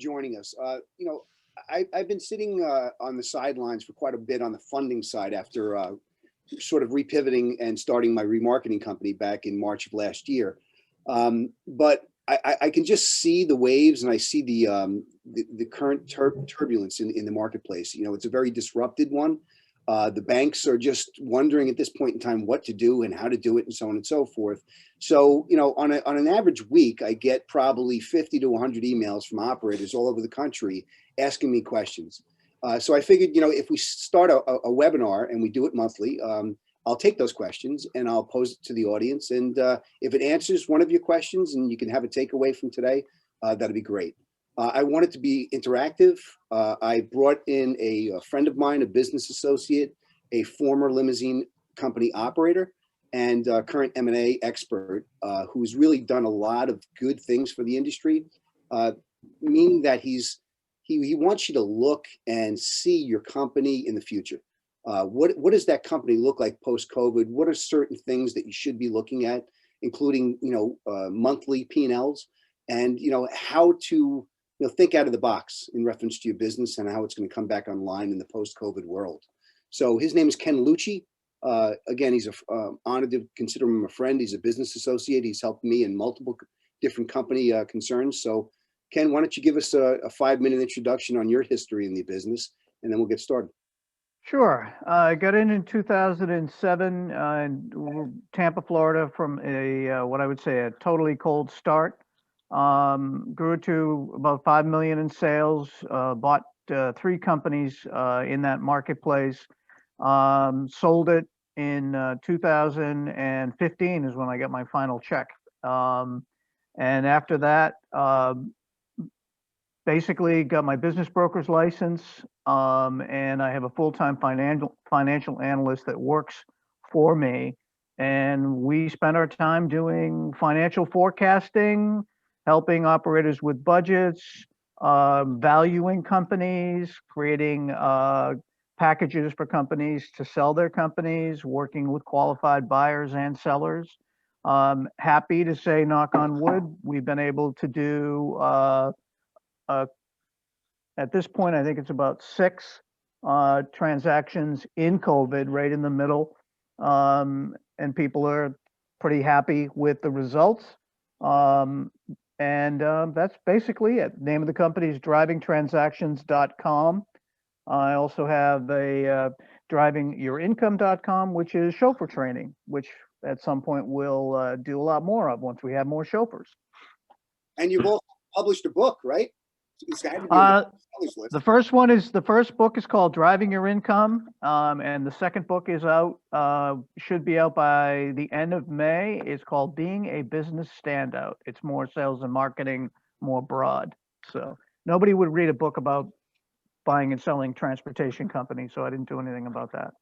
joining us. I've been sitting on the sidelines for quite a bit on the funding side after sort of repivoting and starting my remarketing company back in March of last year. But I can just see the waves, and I see the current turbulence in the marketplace. It's a very disrupted one. The banks are just wondering at this point in time what to do and how to do it, and so on and so forth. So, on an average week, I get probably 50 to 100 emails from operators all over the country asking me questions. So I figured, if we start a webinar and we do it monthly, I'll take those questions and I'll pose it to the audience. And if it answers one of your questions and you can have a takeaway from today, that'd be great. I want it to be interactive. I brought in a friend of mine, a business associate, a former limousine company operator, and current M&A expert who's really done a lot of good things for the industry, meaning that he wants you to look and see your company in the future. What does that company look like post-COVID? What are certain things that you should be looking at, including monthly P&Ls, and how to think out of the box in reference to your business and how it's going to come back online in the post-COVID world. So his name is Ken Lucci. Again, he's honored to consider him a friend. He's a business associate. He's helped me in multiple different company concerns. So Ken, why don't you give us a 5-minute introduction on your history in the business, and then we'll get started. Sure. I got in 2007 in Tampa, Florida, from what I would say a totally cold start. Grew to about 5 million in sales, bought 3 companies in that marketplace, sold it in 2015 is when I got my final check. And after that, basically got my business broker's license, and I have a full-time financial analyst that works for me. And we spend our time doing financial forecasting, helping operators with budgets, valuing companies, creating packages for companies to sell their companies, working with qualified buyers and sellers. Happy to say, knock on wood, we've been able to do, at this point, I think it's about 6 transactions in COVID, right in the middle. And people are pretty happy with the results. And that's basically it. Name of the company is drivingtransactions.com. I also have a drivingyouриncome.com, which is chauffeur training, which at some point we'll do a lot more of once we have more chauffeurs. And you've also published a book, right? The first book is called Driving Your Income, and the second book is out, should be out by the end of May. It's called Being a Business Standout. It's more sales and marketing, more broad. So nobody would read a book about buying and selling transportation companies, so I didn't do anything about that.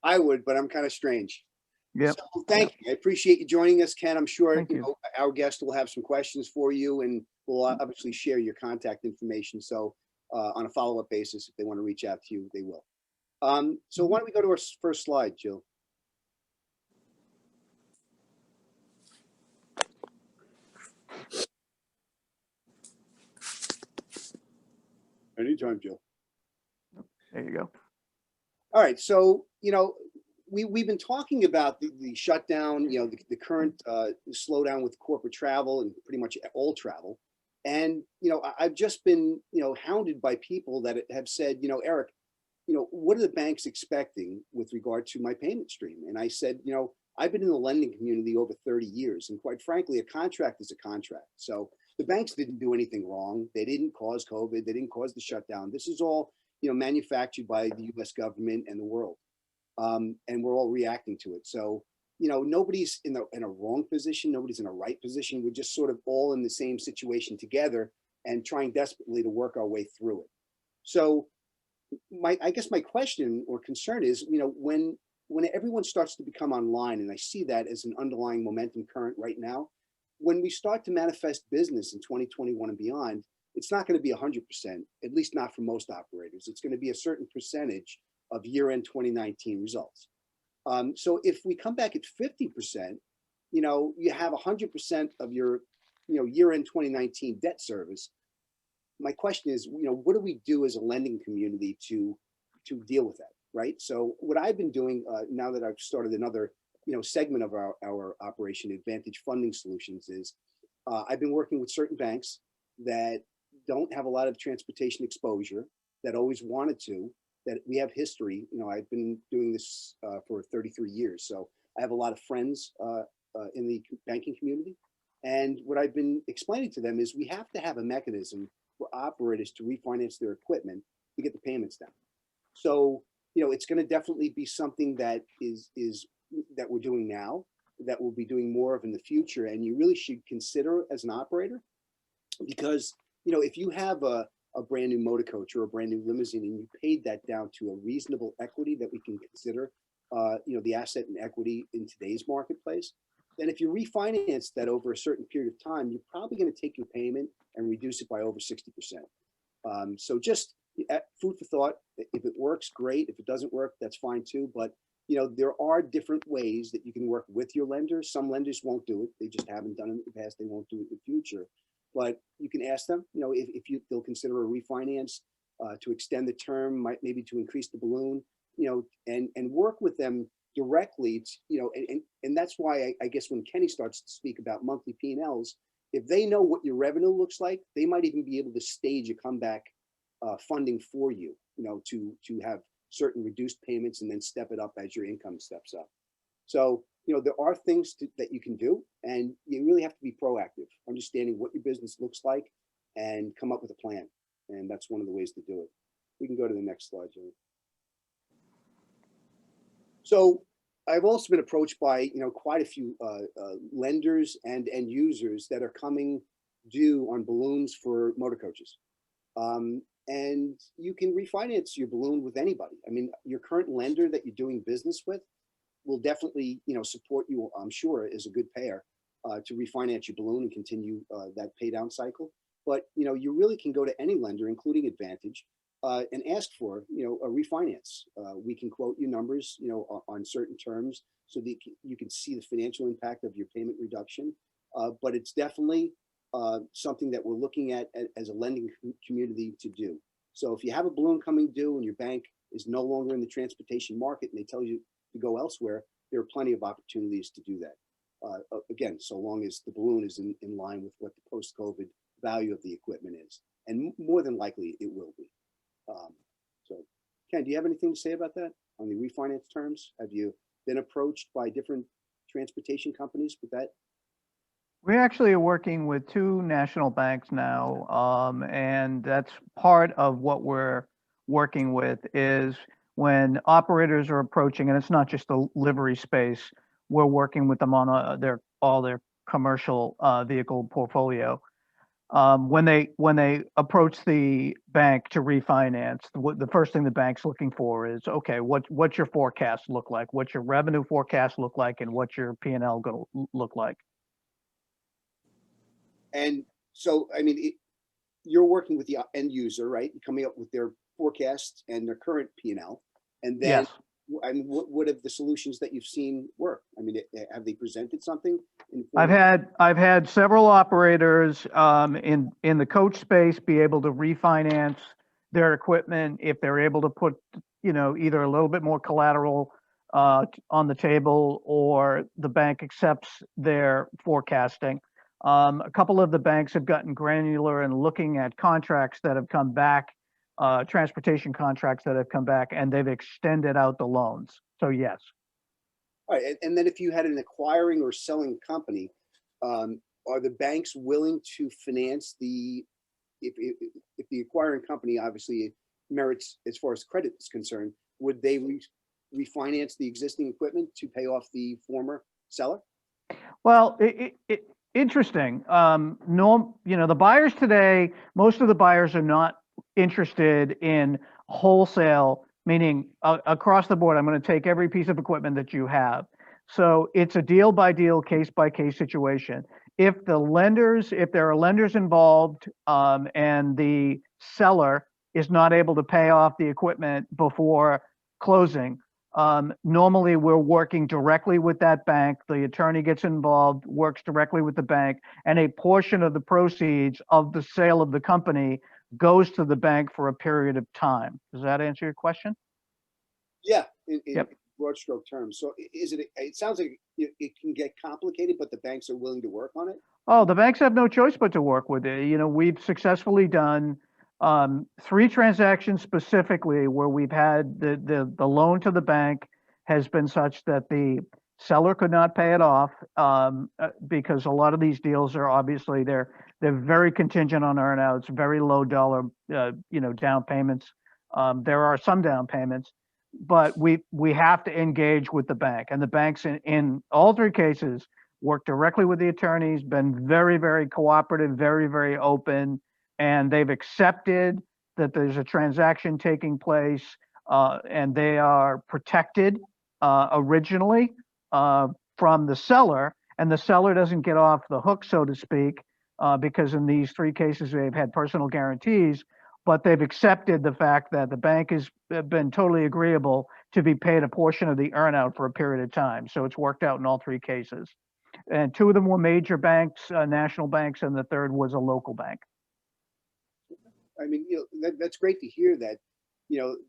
I would, but I'm kind of strange. Yeah. So thank you. I appreciate you joining us, Ken. I'm sure our guest will have some questions for you, and we'll obviously share your contact information. So on a follow-up basis, if they want to reach out to you, they will. So why don't we go to our first slide, Jill? Anytime, Jill. There you go. All right. So, we've been talking about the shutdown, the current slowdown with corporate travel and pretty much all travel. And, I've just been, hounded by people that have said, Eric, what are the banks expecting with regard to my payment stream? And I said, I've been in the lending community over 30 years. And quite frankly, a contract is a contract. So the banks didn't do anything wrong. They didn't cause COVID. They didn't cause the shutdown. This is all, manufactured by the US government and the world. And we're all reacting to it. So, nobody's in a wrong position. Nobody's in a right position. We're just sort of all in the same situation together and trying desperately to work our way through it. So I guess my question or concern is, when everyone starts to become online, and I see that as an underlying momentum current right now, when we start to manifest business in 2021 and beyond, it's not going to be 100%, at least not for most operators. It's going to be a certain percentage of year-end 2019 results. So if we come back at 50%, you have 100% of your, year-end 2019 debt service. my question is, what do we do as a lending community to deal with that, right? So what I've been doing now that I've started another segment of our operation, Advantage Funding Solutions, is I've been working with certain banks that don't have a lot of transportation exposure, that always wanted to, that we have history. I've been doing this for 33 years, so I have a lot of friends in the banking community. And what I've been explaining to them is we have to have a mechanism for operators to refinance their equipment to get the payments down. So, it's going to definitely be something that is that we're doing now, that we'll be doing more of in the future. And you really should consider as an operator, because, if you have a brand new motor coach or a brand new limousine and you paid that down to a reasonable equity that we can consider, the asset and equity in today's marketplace, then if you refinance that over a certain period of time, you're probably going to take your payment and reduce it by over 60%. So just food for thought. If it works, great. If it doesn't work, that's fine too. But there are different ways that you can work with your lenders. Some lenders won't do it. They just haven't done it in the past. They won't do it in the future. But you can ask them, if they'll consider a refinance to extend the term, maybe to increase the balloon, and work with them directly. And that's why I guess when Kenny starts to speak about monthly P&Ls, if they know what your revenue looks like, they might even be able to stage a comeback funding for you, to have certain reduced payments and then step it up as your income steps up. So, there are things that you can do, and you really have to be proactive, understanding what your business looks like and come up with a plan. And that's one of the ways to do it. We can go to the next slide, Jenny. So I've also been approached by, quite a few lenders and end users that are coming due on balloons for motor coaches. And you can refinance your balloon with anybody. I mean, your current lender that you're doing business with will definitely, support you, I'm sure, as a good payer to refinance your balloon and continue that pay down cycle. But, you really can go to any lender, including Advantage, and ask for, a refinance. We can quote you numbers, on certain terms so that you can see the financial impact of your payment reduction. But it's definitely something that we're looking at as a lending community to do. So if you have a balloon coming due and your bank is no longer in the transportation market and they tell you to go elsewhere, there are plenty of opportunities to do that. Again, so long as the balloon is in line with what the post-COVID value of the equipment is. And more than likely it will be. So Ken, do you have anything to say about that on the refinance terms? Have you been approached by different transportation companies with that? We actually are working with two national banks now, and that's part of what we're working with is when operators are approaching, and it's not just the livery space, we're working with them on all their commercial vehicle portfolio. When they approach the bank to refinance, the first thing the bank's looking for is, okay, what's your forecast look like? What's your revenue forecast look like? And what's your P&L going to look like? And so, I mean, you're working with the end user, right? Coming up with their forecast and their current P&L. And then, Yes. I mean, what have the solutions that you've seen work? I mean, have they presented something? I've had several operators in the coach space be able to refinance their equipment if they're able to put, either a little bit more collateral on the table or the bank accepts their forecasting. A couple of the banks have gotten granular and looking at contracts that have come back, transportation contracts that have come back, and they've extended out the loans. So yes. All right, and then if you had an acquiring or selling company, are the banks willing to finance if the acquiring company obviously merits as far as credit is concerned, would they refinance the existing equipment to pay off the former seller? Well, interesting. The buyers today, most of the buyers are not interested in wholesale, meaning across the board, I'm going to take every piece of equipment that you have. So it's a deal by deal, case by case situation. If there are lenders involved, and the seller is not able to pay off the equipment before closing, normally we're working directly with that bank. The attorney gets involved, works directly with the bank, and a portion of the proceeds of the sale of the company goes to the bank for a period of time. Does that answer your question? Yeah, in Yep. broad stroke terms. So is it? It sounds like it can get complicated, but the banks are willing to work on it. Oh, the banks have no choice but to work with it. We've successfully done 3 transactions specifically where we've had the loan to the bank has been such that the seller could not pay it off, because a lot of these deals are obviously they're very contingent on earnouts, very low dollar down payments. There are some down payments, but we have to engage with the bank, and the banks in all 3 cases worked directly with the attorneys, been very, very cooperative, very, very open, and they've accepted that there's a transaction taking place, and they are protected originally from the seller, and the seller doesn't get off the hook, so to speak, because in these 3 cases they've had personal guarantees, but they've accepted the fact that the bank has been totally agreeable to be paid a portion of the earnout for a period of time. So it's worked out in all 3 cases. And 2 of them were major banks, national banks, and the third was a local bank. I mean, that's great to hear that,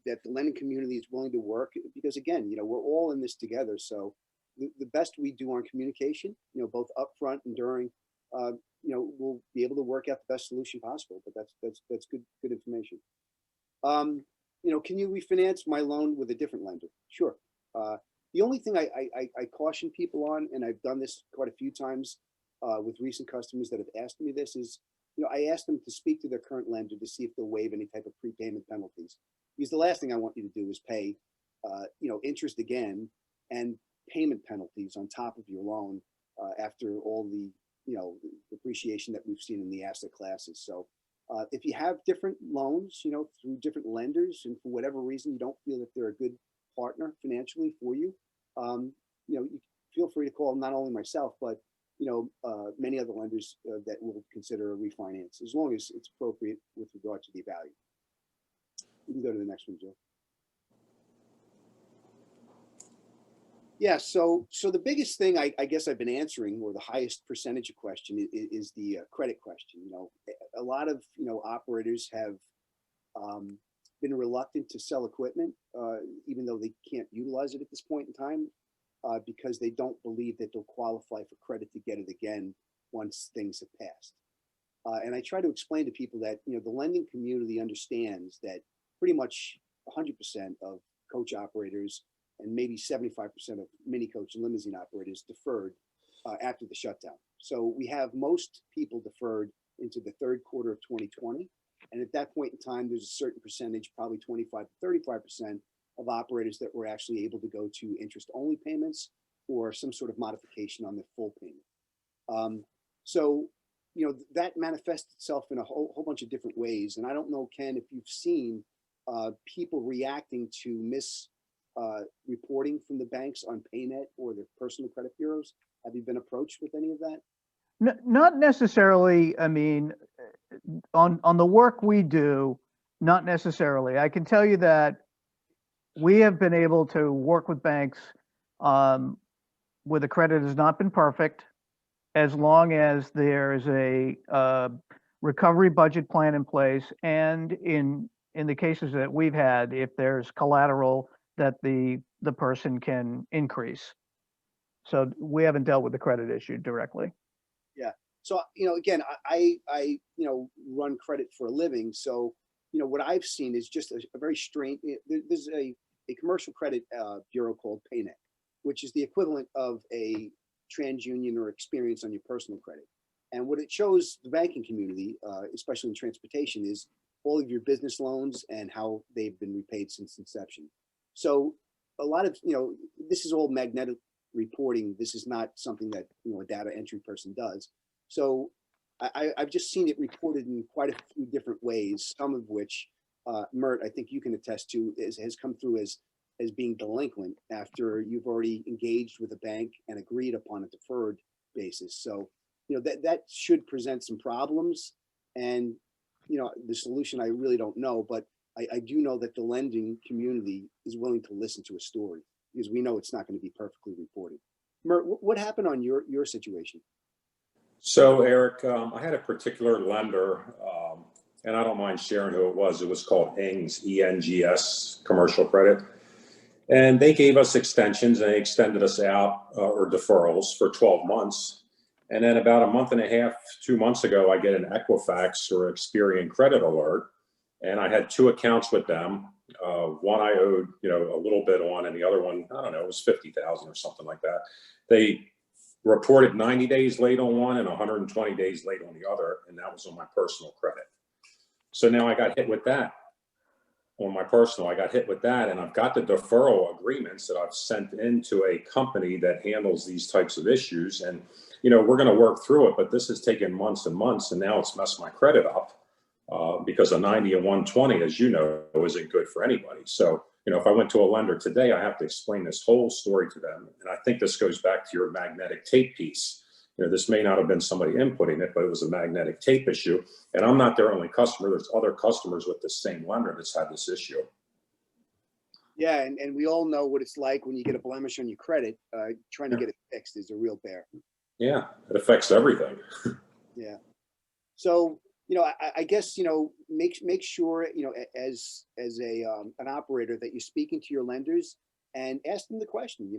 that the lending community is willing to work because again, we're all in this together. So the best we do on communication, both upfront and during, we'll be able to work out the best solution possible. But that's good information. Can you refinance my loan with a different lender? Sure. The only thing I caution people on, and I've done this quite a few times with recent customers that have asked me this, is I ask them to speak to their current lender to see if they'll waive any type of prepayment penalties. Because the last thing I want you to do is pay, interest again and payment penalties on top of your loan after all the, depreciation that we've seen in the asset classes. So if you have different loans, through different lenders, and for whatever reason you don't feel that they're a good partner financially for you, you feel free to call not only myself, but many other lenders that will consider a refinance, as long as it's appropriate with regard to the value. You can go to the next one, Joe. Yeah, so the biggest thing I guess I've been answering, or the highest percentage of question, is the credit question. A lot of operators have been reluctant to sell equipment, even though they can't utilize it at this point in time, because they don't believe that they'll qualify for credit to get it again once things have passed. And I try to explain to people that the lending community understands that pretty much 100% of coach operators and maybe 75% of mini coach and limousine operators deferred after the shutdown. So we have most people deferred into the third quarter of 2020. And at that point in time, there's a certain percentage, probably 25 to 35% of operators that were actually able to go to interest-only payments or some sort of modification on the full payment. So that manifests itself in a whole bunch of different ways. And I don't know, Ken, if you've seen people reacting to reporting from the banks on PayNet or their personal credit bureaus. Have you been approached with any of that? Not necessarily. I mean, on the work we do, not necessarily. I can tell you that we have been able to work with banks where the credit has not been perfect, as long as there's a recovery budget plan in place, and in the cases that we've had, if there's collateral that the person can increase. So we haven't dealt with the credit issue directly. Yeah. So, again, I run credit for a living. So, what I've seen is just a very strange, there's a commercial credit bureau called PayNet, which is the equivalent of a TransUnion or Experience on your personal credit. And what it shows the banking community, especially in transportation, is all of your business loans and how they've been repaid since inception. So a lot of, this is all magnetic reporting. This is not something that, a data entry person does. So I've just seen it reported in quite a few different ways, some of which, Mert, I think you can attest to, has come through as being delinquent after you've already engaged with a bank and agreed upon a deferred basis. So, that should present some problems. And, the solution I really don't know, but I do know that the lending community is willing to listen to a story, because we know it's not going to be perfectly reported. Mert, what happened on your situation? So, Eric, I had a particular lender and I don't mind sharing who it was. It was called ENGS, ENGS, Commercial Credit. And they gave us extensions, and they extended us out or deferrals for 12 months. And then about a month and a half, 2 months ago, I get an Equifax or Experian credit alert. And I had two accounts with them. One I owed, a little bit on, and the other one, I don't know, it was 50,000 or something like that. They reported 90 days late on one and 120 days late on the other, and that was on my personal credit. So now I got hit with that. On my personal, I got hit with that, and I've got the deferral agreements that I've sent into a company that handles these types of issues. And, we're going to work through it, but this has taken months and months, and now it's messed my credit up because a 90 and 120, as you know, isn't good for anybody. So, if I went to a lender today, I have to explain this whole story to them. And I think this goes back to your magnetic tape piece. This may not have been somebody inputting it, but it was a magnetic tape issue. And I'm not their only customer. There's other customers with the same lender that's had this issue. Yeah, and we all know what it's like when you get a blemish on your credit. Trying to get it fixed is a real bear. Yeah, it affects everything. Yeah. So, I guess, make sure, as an operator, that you're speaking to your lenders and ask them the question,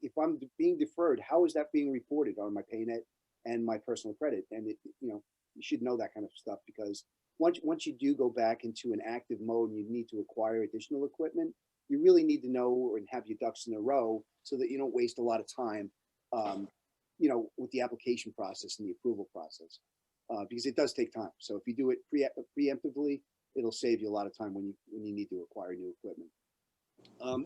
if I'm being deferred, how is that being reported on my PayNet and my personal credit? And you should know that kind of stuff, because once you do go back into an active mode and you need to acquire additional equipment, you really need to know and have your ducks in a row so that you don't waste a lot of time, with the application process and the approval process, because it does take time. So if you do it preemptively, it'll save you a lot of time when you need to acquire new equipment.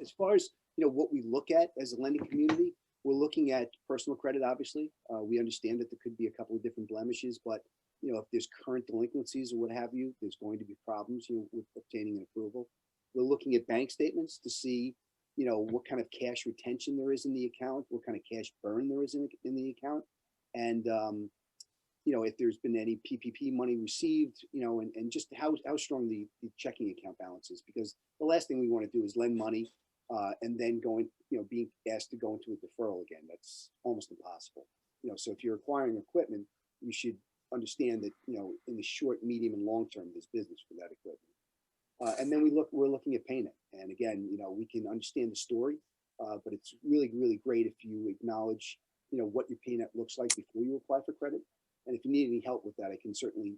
As far as what we look at as a lending community, we're looking at personal credit. Obviously, we understand that there could be a couple of different blemishes, but if there's current delinquencies or what have you, there's going to be problems with obtaining an approval. We're looking at bank statements to see what kind of cash retention there is in the account, what kind of cash burn there is in the account, and if there's been any PPP money received, and just how strong the checking account balance is, because the last thing we want to do is lend money and then being asked to go into a deferral again. That's almost impossible. So if you're acquiring equipment, you should understand that, in the short, medium, and long term, there's business for that equipment. And then we're looking at PayNet. And again, we can understand the story, but it's really, really great if you acknowledge, what your PayNet looks like before you apply for credit. And if you need any help with that, I can certainly,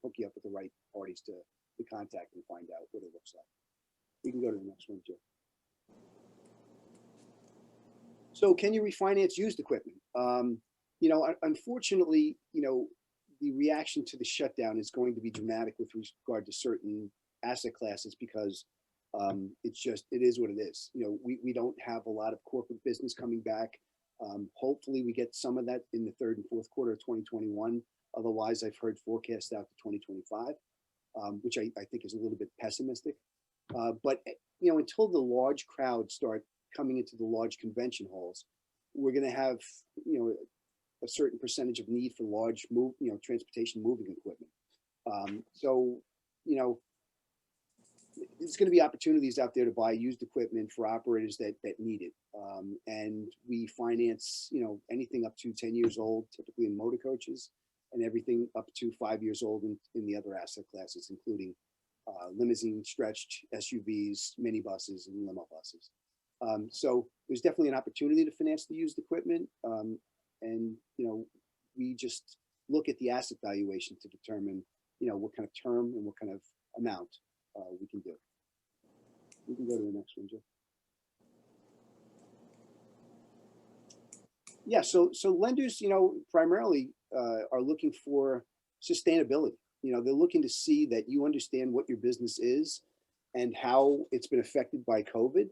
hook you up with the right parties to contact and find out what it looks like. We can go to the next one, Joe. So can you refinance used equipment? Unfortunately, the reaction to the shutdown is going to be dramatic with regard to certain asset classes, because it is what it is. We don't have a lot of corporate business coming back. Hopefully we get some of that in the third and fourth quarter of 2021. Otherwise, I've heard forecasts out to 2025, which I think is a little bit pessimistic. But until the large crowds start coming into the large convention halls, we're going to have a certain percentage of need for large transportation moving equipment. So there's going to be opportunities out there to buy used equipment for operators that need it. And we finance, anything up to 10 years old, typically in motor coaches, and everything up to 5 years old in the other asset classes, including limousine, stretched SUVs, minibuses, and limo buses. So there's definitely an opportunity to finance the used equipment. And, we just look at the asset valuation to determine, what kind of term and what kind of amount we can do. We can go to the next one, Joe. Yeah, so lenders, primarily are looking for sustainability. They're looking to see that you understand what your business is and how it's been affected by COVID,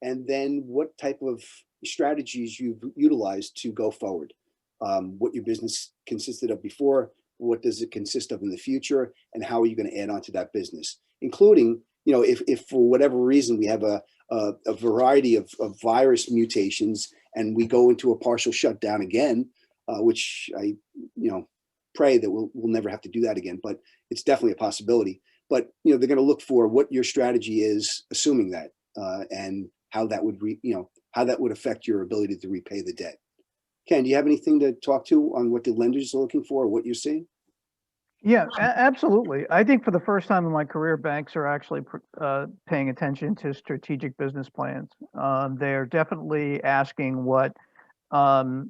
and then what type of strategies you've utilized to go forward. What your business consisted of before, what does it consist of in the future, and how are you going to add on to that business, including, if for whatever reason we have a variety of virus mutations and we go into a partial shutdown again, which I, pray that we'll never have to do that again, but it's definitely a possibility. But, they're going to look for what your strategy is, assuming that, and how that would, how that would affect your ability to repay the debt. Ken, do you have anything to talk to on what the lenders are looking for or what you're seeing? Yeah, absolutely. I think for the first time in my career, banks are actually paying attention to strategic business plans. They're definitely asking what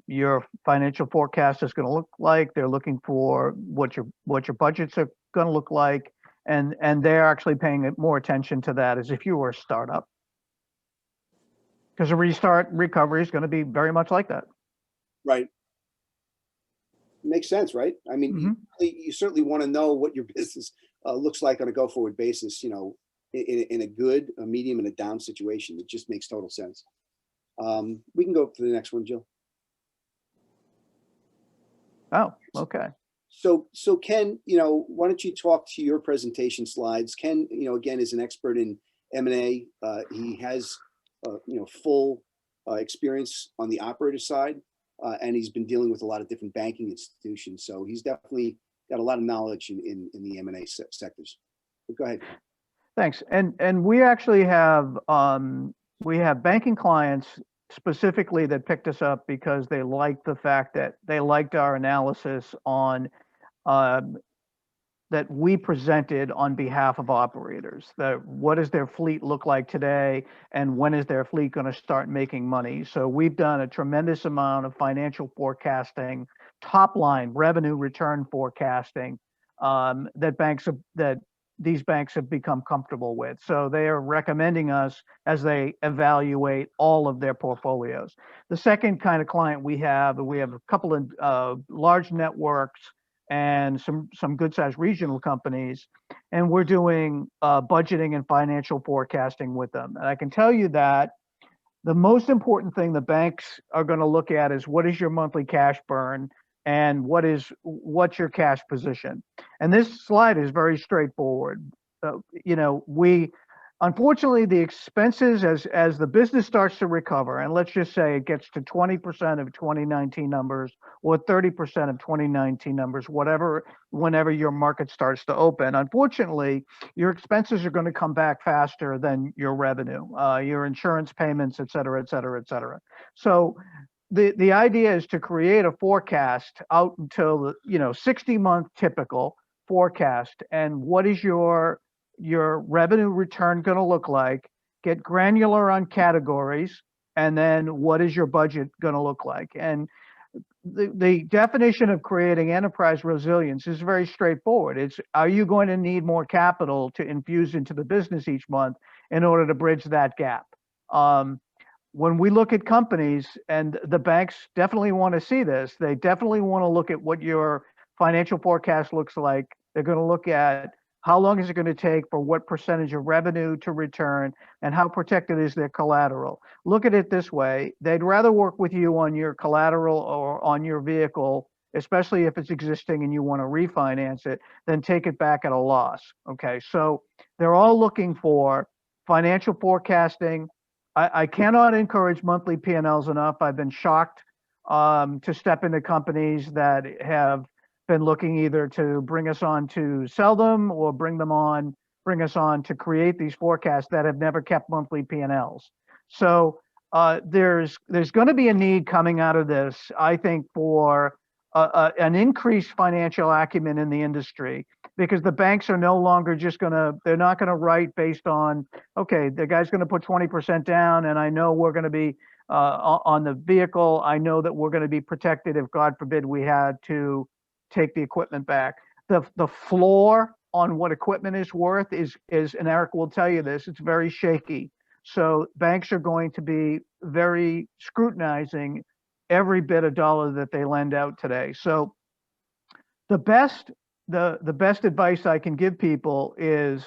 your financial forecast is going to look like. They're looking for what your budgets are going to look like, and they're actually paying more attention to that as if you were a startup, because a restart recovery is going to be very much like that. Right. Makes sense, right? I mean, Hmm. you certainly want to know what your business looks like on a go-forward basis, in a good, a medium, and a down situation. It just makes total sense. We can go to the next one, Jill. Oh, okay. So Ken, why don't you talk to your presentation slides? Ken, again, is an expert in M&A. He has, full experience on the operator side, and he's been dealing with a lot of different banking institutions. So he's definitely got a lot of knowledge in the M&A sectors. But go ahead. Thanks. And we actually have banking clients specifically that picked us up because they liked the fact that they liked our analysis on um, that we presented on behalf of operators. That what does their fleet look like today, and when is their fleet going to start making money? So we've done a tremendous amount of financial forecasting, top line revenue return forecasting, that these banks have become comfortable with. So they are recommending us as they evaluate all of their portfolios. The second kind of client we have a couple of large networks and some good sized regional companies, and we're doing budgeting and financial forecasting with them. And I can tell you that the most important thing the banks are going to look at is what is your monthly cash burn and what's your cash position. And this slide is very straightforward. We unfortunately the expenses as the business starts to recover, and let's just say it gets to 20% of 2019 numbers or 30% of 2019 numbers, whenever your market starts to open. Unfortunately, your expenses are going to come back faster than your revenue, your insurance payments, et cetera, et cetera, et cetera. So the idea is to create a forecast out until 60-month typical forecast, and what is your revenue return going to look like, get granular on categories, and then what is your budget going to look like. And the definition of creating enterprise resilience is very straightforward. It's, are you going to need more capital to infuse into the business each month in order to bridge that gap? When we look at companies, and the banks definitely want to see this, they definitely want to look at what your financial forecast looks like. They're going to look at how long is it going to take for what percentage of revenue to return, and how protected is their collateral. Look at it this way. They'd rather work with you on your collateral or on your vehicle, especially if it's existing and you want to refinance it, than take it back at a loss. Okay, so they're all looking for financial forecasting. I cannot encourage monthly P&Ls enough. I've been shocked to step into companies that have been looking either to bring us on to sell them or bring us on to create these forecasts that have never kept monthly P&Ls. So there's going to be a need coming out of this, I think, for an increased financial acumen in the industry, because the banks are no longer they're not going to write based on, okay, the guy's going to put 20% down, and I know we're going to be on the vehicle. I know that we're going to be protected if, God forbid, we had to take the equipment back. The floor on what equipment is worth is, and Eric will tell you this, it's very shaky. So banks are going to be very scrutinizing every bit of dollar that they lend out today. So the best advice I can give people is,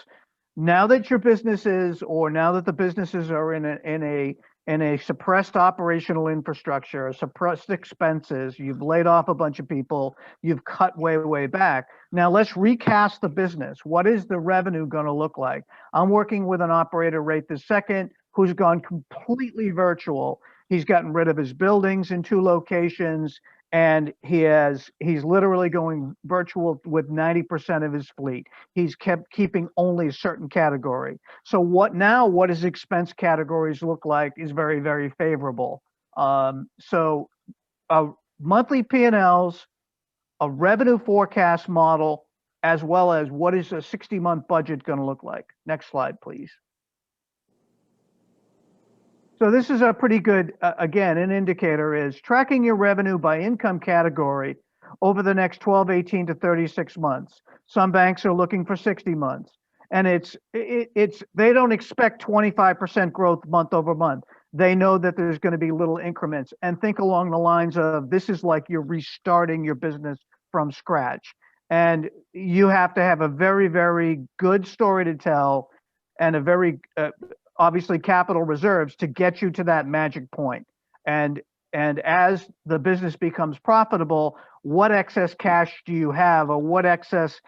now that your businesses, or now that the businesses are in a suppressed operational infrastructure, suppressed expenses, you've laid off a bunch of people, you've cut way back. Now let's recast the business. What is the revenue going to look like? I'm working with an operator right this second who's gone completely virtual. He's gotten rid of his buildings in 2 locations, and he's literally going virtual with 90% of his fleet. He's kept keeping only a certain category. So what his expense categories look like is very, very favorable. So monthly P&Ls, a revenue forecast model, as well as what is a 60-month budget going to look like. Next slide, please. So this is a pretty good, again, an indicator is tracking your revenue by income category over the next 12, 18 to 36 months. Some banks are looking for 60 months. And they don't expect 25% growth month over month. They know that there's going to be little increments, and think along the lines of this is like you're restarting your business from scratch. And you have to have a very, very good story to tell and a very, obviously capital reserves to get you to that magic point. And as the business becomes profitable, what excess cash do you have, or what excess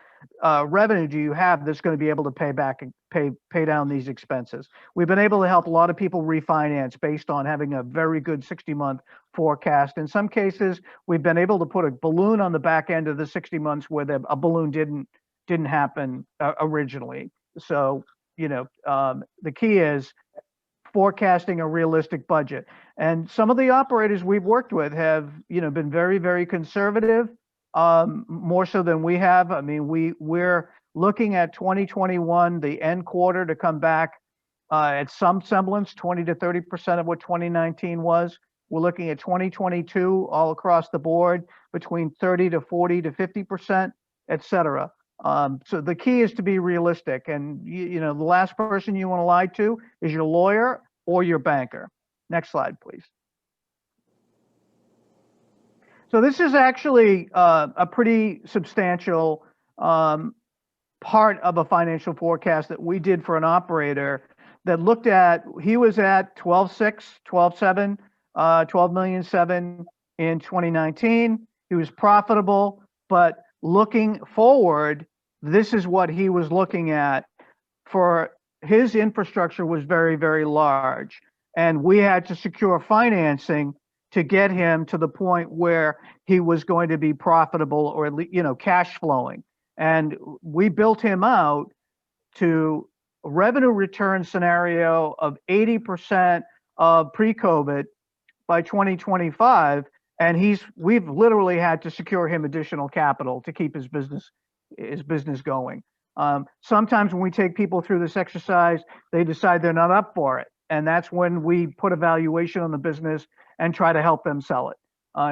revenue do you have that's going to be able to pay back and pay down these expenses? We've been able to help a lot of people refinance based on having a very good 60-month forecast. In some cases, we've been able to put a balloon on the back end of the 60 months where a balloon didn't happen originally. So, the key is forecasting a realistic budget. And some of the operators we've worked with have, been very, very conservative, more so than we have. I mean, we're looking at 2021, the end quarter, to come back at some semblance, 20 to 30% of what 2019 was. We're looking at 2022 all across the board between 30 to 40 to 50%, et cetera. So the key is to be realistic. And, the last person you want to lie to is your lawyer or your banker. Next slide, please. So this is actually a pretty substantial part of a financial forecast that we did for an operator that looked at, he was at 12.6, 12.7, 12.7 million in 2019. He was profitable, but looking forward, this is what he was looking at. For his infrastructure was very, very large, and we had to secure financing to get him to the point where he was going to be profitable, or at least, cash flowing. And we built him out to a revenue return scenario of 80% of pre-COVID by 2025. And we've literally had to secure him additional capital to keep his business going. Sometimes when we take people through this exercise, they decide they're not up for it. And that's when we put a valuation on the business and try to help them sell it.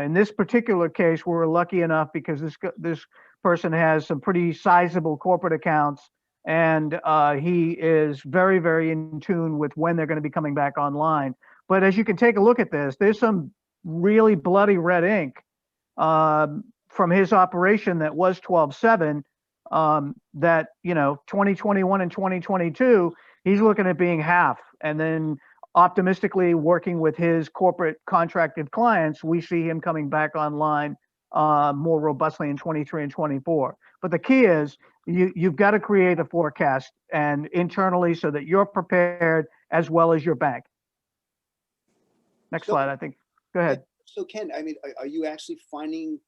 In this particular case, we were lucky enough because this person has some pretty sizable corporate accounts, and he is very, very in tune with when they're going to be coming back online. But as you can take a look at this, there's some really bloody red ink from his operation that was 12.7, that 2021 and 2022 he's looking at being half. And then optimistically working with his corporate contracted clients, we see him coming back online more robustly in 23 and 24. But the key is you've got to create a forecast and internally so that you're prepared as well as your bank. Next slide, I think. Go ahead. So Ken, I mean, are you actually finding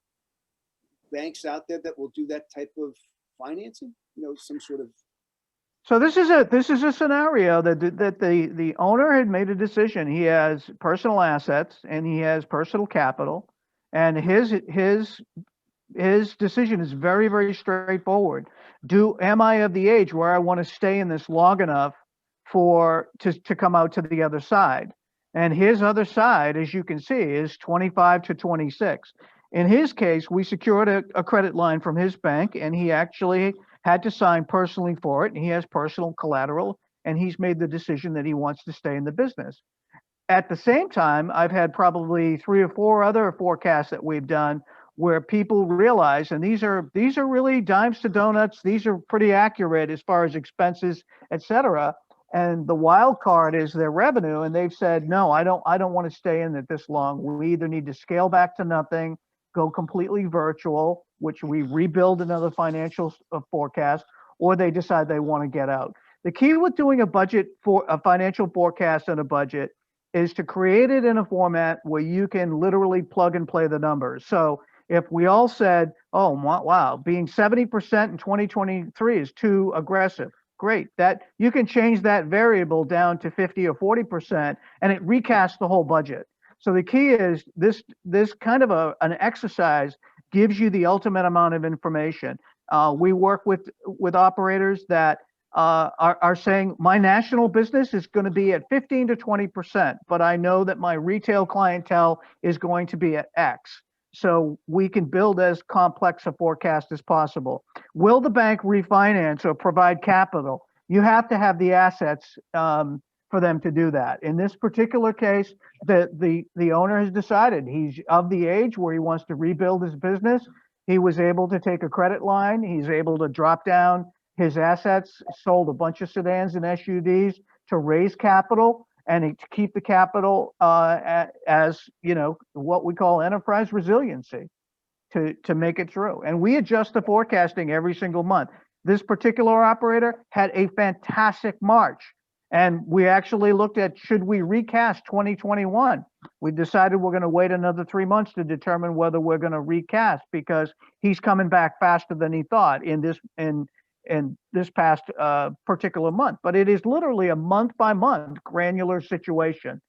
banks out there that will do that type of financing? Some sort of. So this is a scenario that the owner had made a decision. He has personal assets and he has personal capital, and his decision is very, very straightforward. Am I of the age where I want to stay in this long enough to come out to the other side? And his other side, as you can see, is 25 to 26. In his case, we secured a credit line from his bank, and he actually had to sign personally for it, and he has personal collateral, and he's made the decision that he wants to stay in the business. At the same time, I've had probably 3 or 4 other forecasts that we've done where people realize, and these are really dimes to donuts, these are pretty accurate as far as expenses, et cetera. And the wild card is their revenue, and they've said, no, I don't want to stay in it this long. We either need to scale back to nothing, go completely virtual, which we rebuild another financial forecast, or they decide they want to get out. The key with doing a budget, for a financial forecast and a budget, is to create it in a format where you can literally plug and play the numbers. So if we all said, oh, wow, being 70% in 2023 is too aggressive, great. That you can change that variable down to 50 or 40%, and it recasts the whole budget. So the key is this kind of an exercise gives you the ultimate amount of information. We work with operators that are saying my national business is going to be at 15 to 20%, but I know that my retail clientele is going to be at X. So we can build as complex a forecast as possible. Will the bank refinance or provide capital? You have to have the assets for them to do that. In this particular case, the owner has decided he's of the age where he wants to rebuild his business. He was able to take a credit line. He's able to drop down his assets, sold a bunch of sedans and SUVs to raise capital and to keep the capital as, what we call enterprise resiliency to make it through. And we adjust the forecasting every single month. This particular operator had a fantastic March. And we actually looked at, should we recast 2021? We decided we're going to wait another 3 months to determine whether we're going to recast, because he's coming back faster than he thought in this past particular month. But it is literally a month by month granular situation.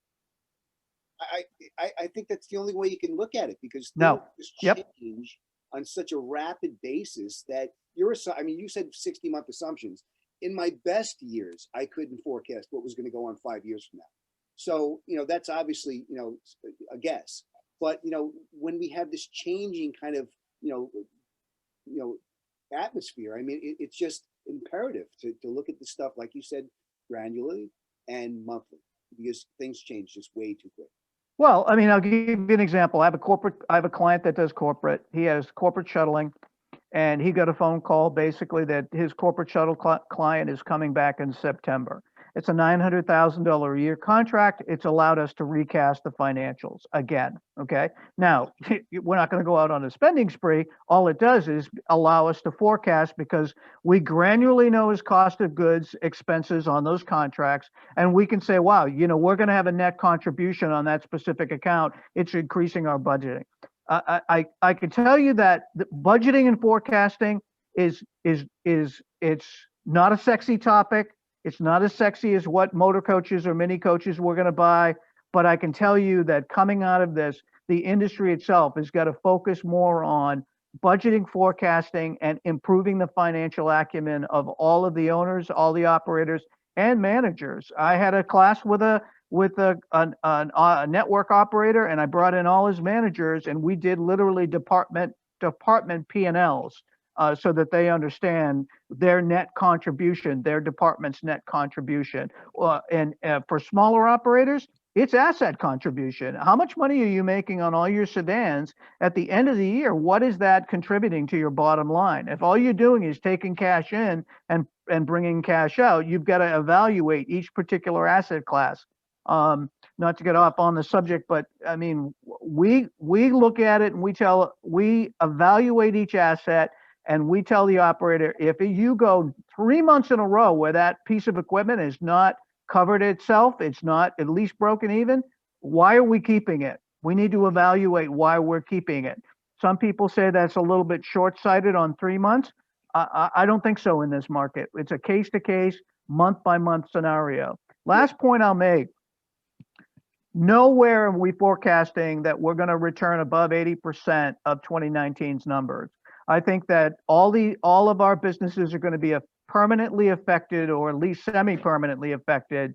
I think that's the only way you can look at it, because No. things change on such a rapid basis that you said 60-month assumptions. In my best years, I couldn't forecast what was going to go on 5 years from now. So, that's obviously, a guess. But, when we have this changing kind of, atmosphere, it's just imperative to look at the stuff, like you said, granularly and monthly, because things change just way too quick. Well, I'll give you an example. I have a client that does corporate. He has corporate shuttling. And he got a phone call basically that his corporate shuttle client is coming back in September. It's a $900,000 a year contract. It's allowed us to recast the financials again. Okay. Now, we're not going to go out on a spending spree. All it does is allow us to forecast, because we granularly know his cost of goods, expenses on those contracts. And we can say, wow, we're going to have a net contribution on that specific account. It's increasing our budgeting. I can tell you that the budgeting and forecasting it's not a sexy topic. It's not as sexy as what motor coaches or mini coaches we're going to buy. But I can tell you that coming out of this, the industry itself has got to focus more on budgeting, forecasting, and improving the financial acumen of all of the owners, all the operators, and managers. I had a class with a network operator, and I brought in all his managers, and we did literally department P&Ls so that they understand their net contribution, their department's net contribution. And for smaller operators, it's asset contribution. How much money are you making on all your sedans at the end of the year? What is that contributing to your bottom line? If all you're doing is taking cash in and bringing cash out, you've got to evaluate each particular asset class. Not to get off on the subject, but we look at it and we evaluate each asset, and we tell the operator, if you go 3 months in a row where that piece of equipment is not covered itself, it's not at least broken even, why are we keeping it? We need to evaluate why we're keeping it. Some people say that's a little bit short-sighted on 3 months. I don't think so in this market. It's a case-to-case, month-by-month scenario. Last point I'll make. Nowhere are we forecasting that we're going to return above 80% of 2019's numbers. I think that all of our businesses are going to be permanently affected, or at least semi-permanently affected,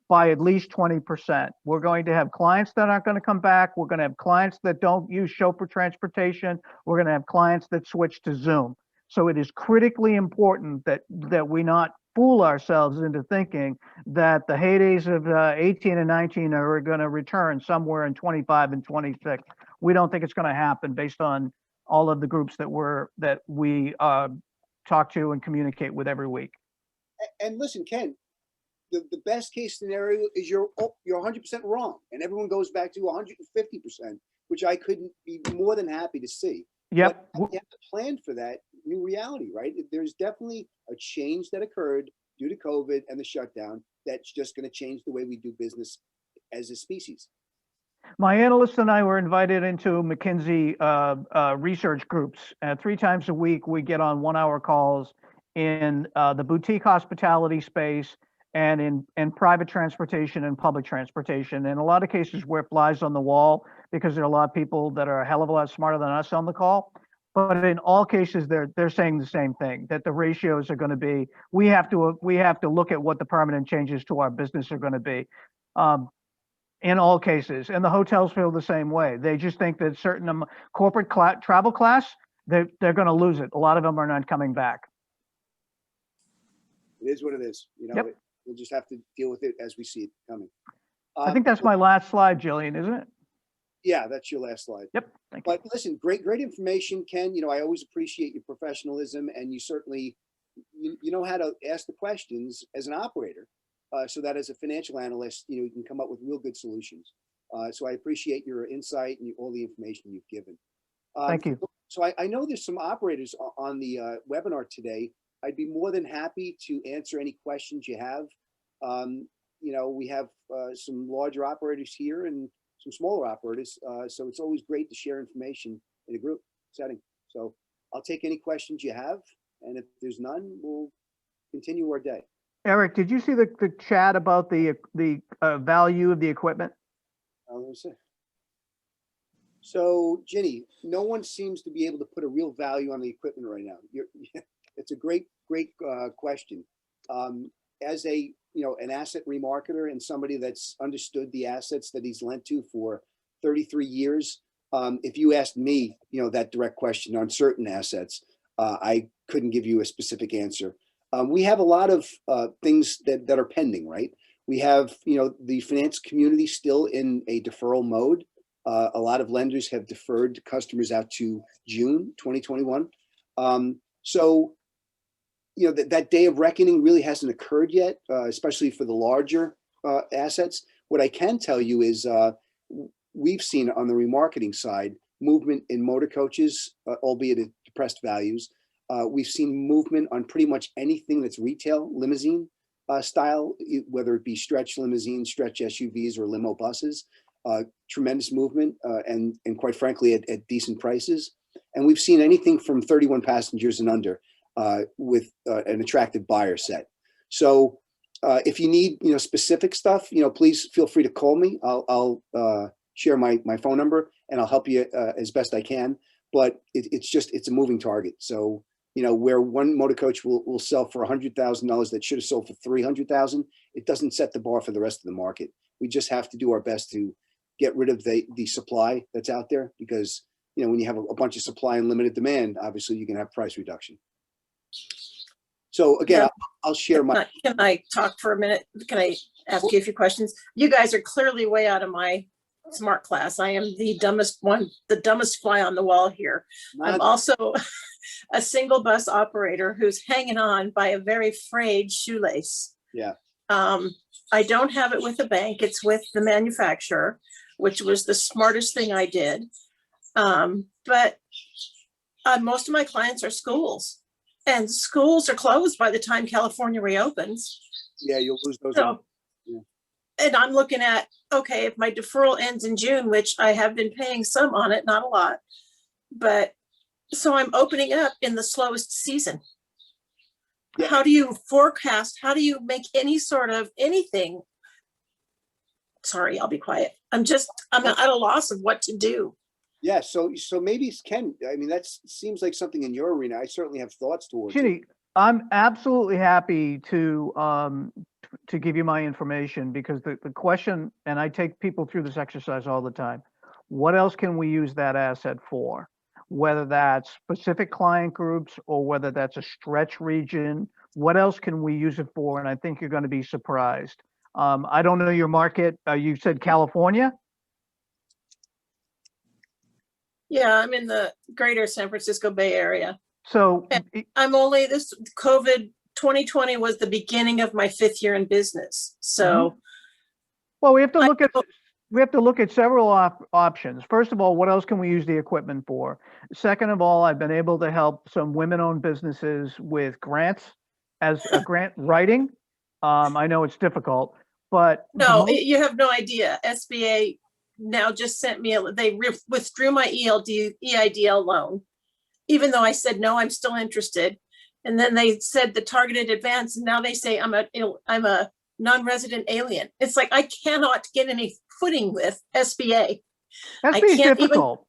by at least 20%. We're going to have clients that aren't going to come back. We're going to have clients that don't use chauffeur transportation. We're going to have clients that switch to Zoom. So it is critically important that we not fool ourselves into thinking that the heydays of 18 and 19 are going to return somewhere in 25 and 26. We don't think it's going to happen based on all of the groups that we talk to and communicate with every week. And listen, Ken, the best case scenario is you're 100% wrong, and everyone goes back to 150%, which I couldn't be more than happy to see. Yep. But you have to plan for that new reality, right? There's definitely a change that occurred due to COVID and the shutdown that's just going to change the way we do business as a species. My analysts and I were invited into McKinsey research groups. 3 times a week, we get on 1-hour calls in the boutique hospitality space and in private transportation and public transportation. In a lot of cases, we're flies on the wall because there are a lot of people that are a hell of a lot smarter than us on the call. But in all cases, they're saying the same thing, that the ratios are going to be, we have to look at what the permanent changes to our business are going to be. In all cases, and the hotels feel the same way. They just think that certain corporate travel class, they're going to lose it. A lot of them are not coming back. It is what it is. You know, Yep. we'll just have to deal with it as we see it coming. I think that's my last slide, Jillian, isn't it? Yeah, that's your last slide. Yep. Thank you. But listen, great information, Ken. You know, I always appreciate your professionalism, and you certainly, you know how to ask the questions as an operator, so that as a financial analyst, you know, you can come up with real good solutions. So I appreciate your insight and all the information you've given. Thank you. So I know there's some operators on the webinar today. I'd be more than happy to answer any questions you have. You know, we have some larger operators here and some smaller operators. So it's always great to share information in a group setting. So I'll take any questions you have. And if there's none, we'll continue our day. Eric, did you see the chat about the value of the equipment? Let me see. So Ginny, no one seems to be able to put a real value on the equipment right now. It's a great question. As a, you know, an asset remarketer and somebody that's understood the assets that he's lent to for 33 years, if you asked me, you know, that direct question on certain assets, I couldn't give you a specific answer. We have a lot of things that are pending, right? We have, you know, the finance community still in a deferral mode. A lot of lenders have deferred customers out to June 2021. So, you know, that day of reckoning really hasn't occurred yet, especially for the larger assets. What I can tell you is we've seen on the remarketing side movement in motor coaches, albeit at depressed values. We've seen movement on pretty much anything that's retail limousine style, whether it be stretch limousines, stretch SUVs, or limo buses. Tremendous movement and quite frankly at decent prices. And we've seen anything from 31 passengers and under with an attractive buyer set. So if you need, you know, specific stuff, you know, please feel free to call me. I'll share my phone number and I'll help you as best I can. But it's a moving target. So, you know, where one motor coach will sell for $100,000 that should have sold for $300,000, it doesn't set the bar for the rest of the market. We just have to do our best to get rid of the supply that's out there, because, you know, when you have a bunch of supply and limited demand, obviously you can have price reduction. So again, I'll share my. Can I talk for a minute? Can I ask you a few questions? You guys are clearly way out of my smart class. I am the dumbest fly on the wall here. I'm also a single bus operator who's hanging on by a very frayed shoelace. Yeah. I don't have it with the bank. It's with the manufacturer, which was the smartest thing I did. But most of my clients are schools, and schools are closed by the time California reopens. Yeah, you'll lose those. So, yeah. And I'm looking at, okay, if my deferral ends in June, which I have been paying some on it, not a lot, but so I'm opening up in the slowest season. Yeah. How do you forecast? How do you make any sort of anything? Sorry, I'll be quiet. I'm at a loss of what to do. Yeah, so maybe Ken, I mean, that seems like something in your arena. I certainly have thoughts towards Ginny, it. I'm absolutely happy to give you my information, because the question, and I take people through this exercise all the time, what else can we use that asset for? Whether that's specific client groups or whether that's a stretch region, what else can we use it for? And I think you're going to be surprised. I don't know your market. You said California? Yeah, I'm in the greater San Francisco Bay Area. So I'm only, this COVID 2020 was the beginning of my 5th year in business. So, well, we have to look at several options. First of all, what else can we use the equipment for? Second of all, I've been able to help some women-owned businesses with grants as a grant writing. I know it's difficult, but no, you have no idea. SBA now just sent me they withdrew my EIDL loan, even though I said no, I'm still interested. And then they said the targeted advance, and now they say I'm a non-resident alien. It's like I cannot get any footing with SBA. SBA is difficult.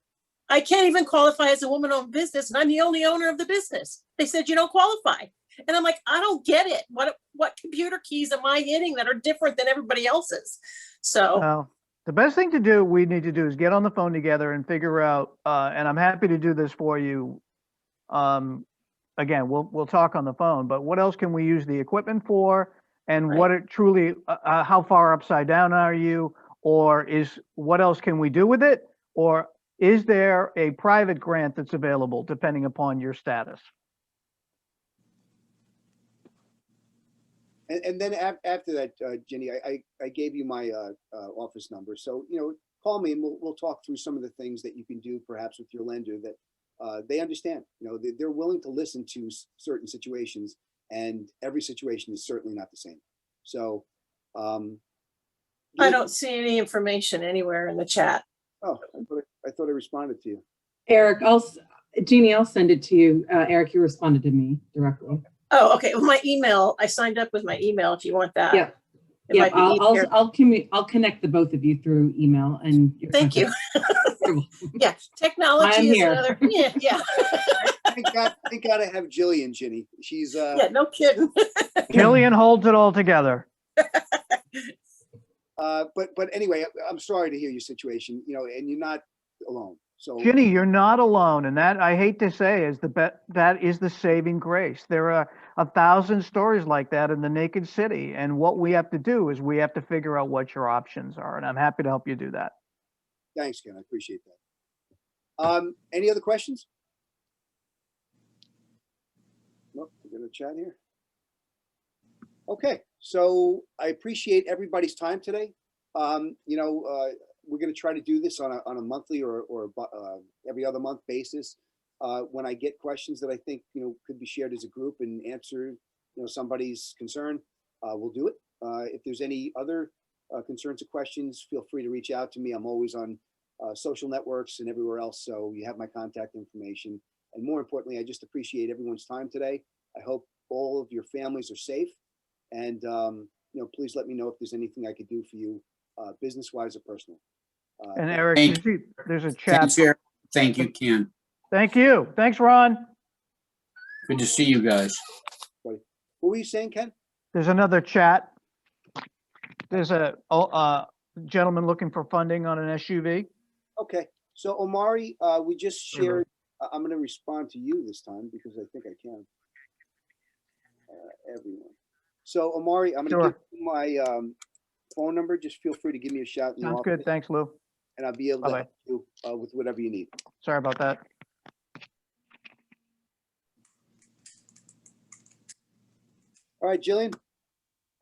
I can't even qualify as a woman-owned business, and I'm the only owner of the business. They said you don't qualify. And I'm like, I don't get it. What computer keys am I hitting that are different than everybody else's? So Well, the best thing to do, we need to do is get on the phone together and figure out, and I'm happy to do this for you. Again, we'll talk on the phone, but what else can we use the equipment for? And Right. what it truly, how far upside down are you? Or what else can we do with it? Or is there a private grant that's available depending upon your status? And then after that, Jenny, I gave you my office number. So, call me and we'll talk through some of the things that you can do perhaps with your lender that they understand. They're willing to listen to certain situations, and every situation is certainly not the same. So I don't see any information anywhere in the chat. Oh, I thought I responded to you. Eric, Jeannie, I'll send it to you. Eric, you responded to me directly. Oh, okay. Well, my email, I signed up with my email if you want that. Yeah. It Yeah, might be easier. I'll connect the both of you through email and. Thank you. Yeah, technology I'm is here. another. Yeah. Thank God I have Jillian, Jenny. She's Yeah, no kidding. Jillian holds it all together. but anyway, I'm sorry to hear your situation, and you're not alone. So Ginny, you're not alone, and that, I hate to say, is that is the saving grace. There are 1,000 stories like that in the naked city, and what we have to do is we have to figure out what your options are, and I'm happy to help you do that. thanks, Ken. I appreciate that. Any other questions? Nope, we're gonna chat here. Okay, so I appreciate everybody's time today. We're going to try to do this on a monthly or every other month basis. When I get questions that I think could be shared as a group and answer somebody's concern, we'll do it. If there's any other concerns or questions, feel free to reach out to me. I'm always on social networks and everywhere else, so you have my contact information. And more importantly, I just appreciate everyone's time today. I hope all of your families are safe, and please let me know if there's anything I could do for you, business-wise or personal. And Eric, there's a chat. Thanks, Eric. Thank you, Ken. Thank you. Thanks, Ron. Good to see you guys. What were you saying, Ken? There's another chat. There's a gentleman looking for funding on an SUV. Okay, so Omari, we just shared. I'm going to respond to you this time because I think I can. Everyone. So Omari, I'm going to give you my phone number. Just feel free to give me a shout. Sounds good. Thanks, Lou. And I'll be able to help you with whatever you need. Sorry about that. All right, Jillian,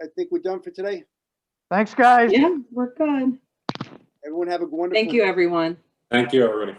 I think we're done for today. Thanks, guys. Yeah, we're good. Everyone have a wonderful. Thank you, everyone. Thank you, everybody.